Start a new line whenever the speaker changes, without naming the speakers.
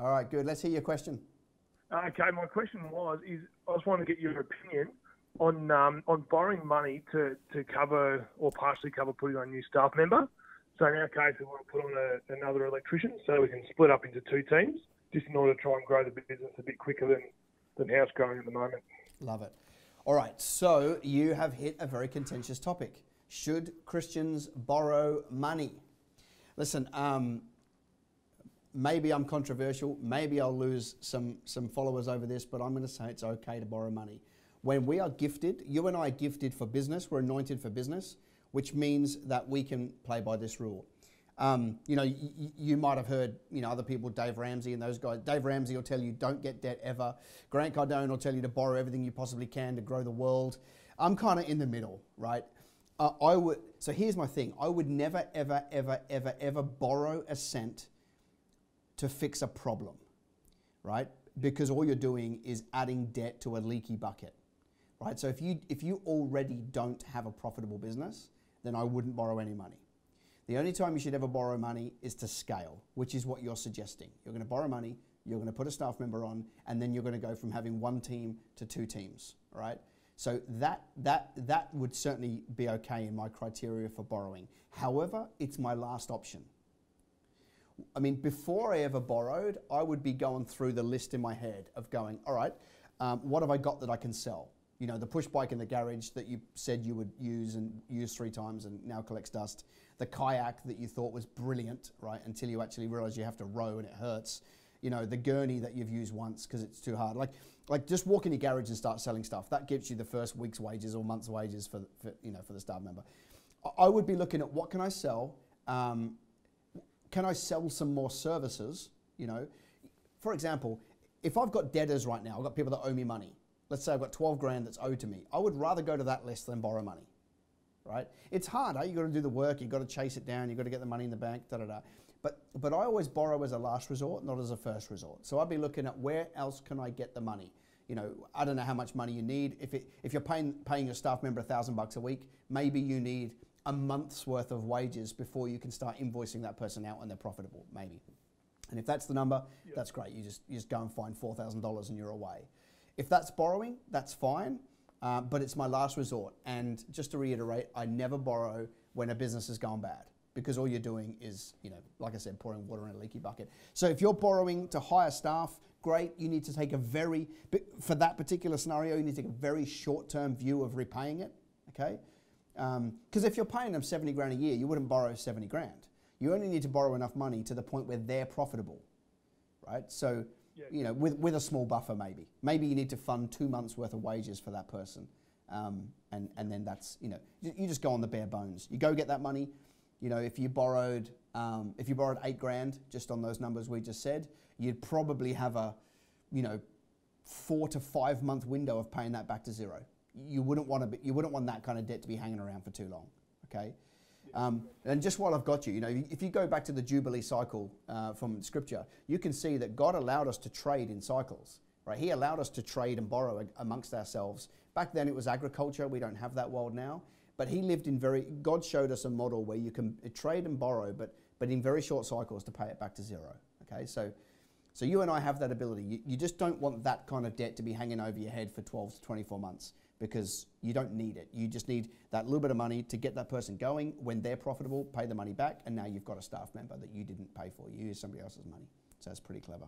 All right, good. Let's hear your question.
Okay, my question is I just wanted to get your opinion on borrowing money to cover or partially cover putting on a new staff member. So in our case, we want to put on another electrician so we can split up into two teams just in order to try and grow the business a bit quicker than how it's growing at the moment.
Love it. All right, so you have hit a very contentious topic. Should Christians borrow money? Listen, maybe I'm controversial. Maybe I'll lose some followers over this, but I'm going to say it's okay to borrow money. When we are gifted, you and I are gifted for business. We're anointed for business, which means that we can play by this rule. You might have heard, other people, Dave Ramsey and those guys. Dave Ramsey will tell you don't get debt ever. Grant Cardone will tell you to borrow everything you possibly can to grow the world. I'm kind of in the middle, right? So here's my thing. I would never, ever, ever, ever, ever borrow a cent to fix a problem, right? Because all you're doing is adding debt to a leaky bucket, right? So if you already don't have a profitable business, then I wouldn't borrow any money. The only time you should ever borrow money is to scale, which is what you're suggesting. You're going to borrow money, you're going to put a staff member on, and then you're going to go from having one team to two teams, right? So that would certainly be okay in my criteria for borrowing. However, it's my last option. I mean, before I ever borrowed, I would be going through the list in my head of going, all right, what have I got that I can sell? The push bike in the garage that you said you would use and use 3 times and now collects dust. The kayak that you thought was brilliant, right, until you actually realize you have to row and it hurts. The gurney that you've used once because it's too hard. Like just walk in your garage and start selling stuff. That gives you the first week's wages or month's wages for the staff member. I would be looking at what can I sell. Can I sell some more services? For example, if I've got debtors right now, I've got people that owe me money. Let's say I've got 12 grand that's owed to me. I would rather go to that list than borrow money, right? It's hard, You've got to do the work, you've got to chase it down, you've got to get the money in the bank, da-da-da. But I always borrow as a last resort, not as a first resort. So I'd be looking at where else can I get the money? I don't know how much money you need. If you're paying your staff member $1,000 a week, maybe you need a month's worth of wages before you can start invoicing that person out when they're profitable, maybe. And if that's the number, that's great. You just go and find $4,000 and you're away. If that's borrowing, that's fine, but it's my last resort. And just to reiterate, I never borrow when a business has gone bad because all you're doing is, like I said, pouring water in a leaky bucket. So if you're borrowing to hire staff, great. You need to take for that particular scenario, you need to take a very short-term view of repaying it, okay? Because if you're paying them 70 grand a year, you wouldn't borrow 70 grand. You only need to borrow enough money to the point where they're profitable, right? So, with a small buffer maybe. Maybe you need to fund 2 months worth of wages for that person. And then that's, you just go on the bare bones. You go get that money. If you borrowed 8 grand just on those numbers we just said, you'd probably have a, 4 to 5 month window of paying that back to zero. You wouldn't want that kind of debt to be hanging around for too long, okay? And just while I've got you, if you go back to the Jubilee cycle from Scripture, you can see that God allowed us to trade in cycles, right? He allowed us to trade and borrow amongst ourselves. Back then it was agriculture. We don't have that world now. But God showed us a model where you can trade and borrow, but in very short cycles to pay it back to zero, okay? So you and I have that ability. You just don't want that kind of debt to be hanging over your head for 12 to 24 months. Because you don't need it. You just need that little bit of money to get that person going. When they're profitable, pay the money back, and now you've got a staff member that you didn't pay for. You used somebody else's money. So that's pretty clever.